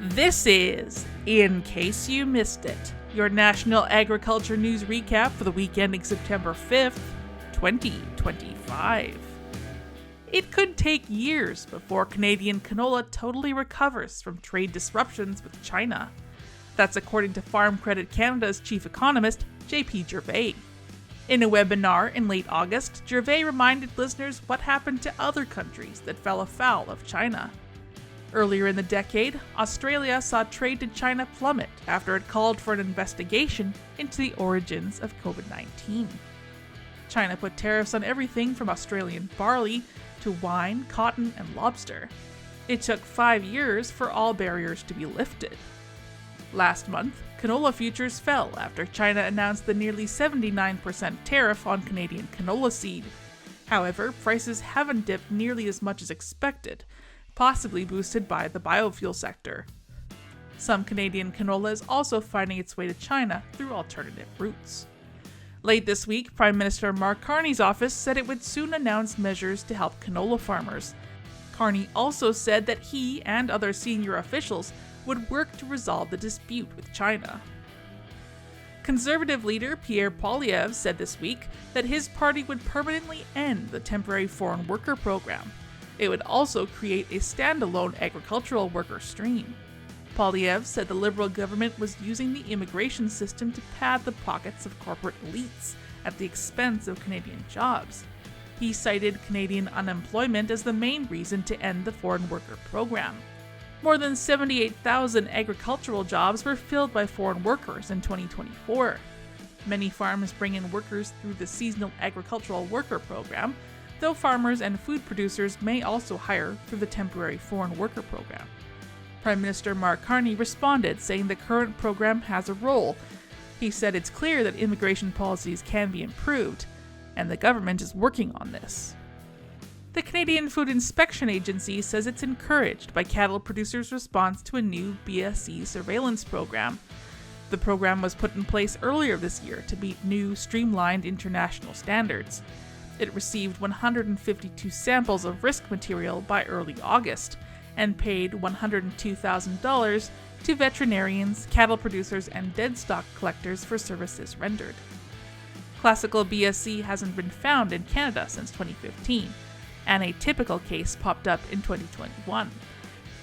This is, in case you missed it, your National Agriculture News Recap for the week ending September 5th, 2025. It could take years before Canadian canola totally recovers from trade disruptions with China. That's according to Farm Credit Canada's chief economist, JP Gervais. In a webinar in late August, Gervais reminded listeners what happened to other countries that fell afoul of China. Earlier in the decade, Australia saw trade to China plummet after it called for an investigation into the origins of COVID-19. China put tariffs on everything from Australian barley to wine, cotton, and lobster. It took 5 years for all barriers to be lifted. Last month, canola futures fell after China announced the nearly 79% tariff on Canadian canola seed. However, prices haven't dipped nearly as much as expected, possibly boosted by the biofuel sector. Some Canadian canola is also finding its way to China through alternative routes. Late this week, Prime Minister Mark Carney's office said it would soon announce measures to help canola farmers. Carney also said that he and other senior officials would work to resolve the dispute with China. Conservative leader Pierre Poilievre said this week that his party would permanently end the temporary foreign worker program. It would also create a standalone agricultural worker stream. Poilievre said the Liberal government was using the immigration system to pad the pockets of corporate elites at the expense of Canadian jobs. He cited Canadian unemployment as the main reason to end the foreign worker program. More than 78,000 agricultural jobs were filled by foreign workers in 2024. Many farms bring in workers through the Seasonal Agricultural Worker Program, though farmers and food producers may also hire through the Temporary Foreign Worker Program. Prime Minister Mark Carney responded, saying the current program has a role. He said it's clear that immigration policies can be improved, and the government is working on this. The Canadian Food Inspection Agency says it's encouraged by cattle producers' response to a new BSE surveillance program. The program was put in place earlier this year to meet new streamlined international standards. It received 152 samples of risk material by early August and paid $102,000 to veterinarians, cattle producers, and dead stock collectors for services rendered. Classical BSE hasn't been found in Canada since 2015. An atypical case popped up in 2021.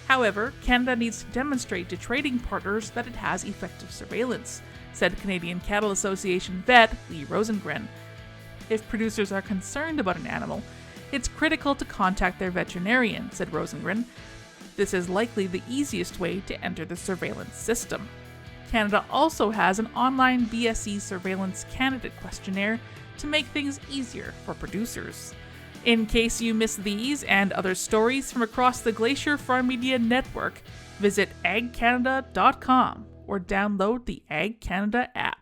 However, Canada needs to demonstrate to trading partners that it has effective surveillance, said Canadian Cattle Association vet Lee Rosengren. If producers are concerned about an animal, it's critical to contact their veterinarian, said Rosengren. This is likely the easiest way to enter the surveillance system. Canada also has an online BSE surveillance candidate questionnaire to make things easier for producers. In case you missed these and other stories from across the Glacier Farm Media Network, visit AGCanada.com or download the Ag Canada app.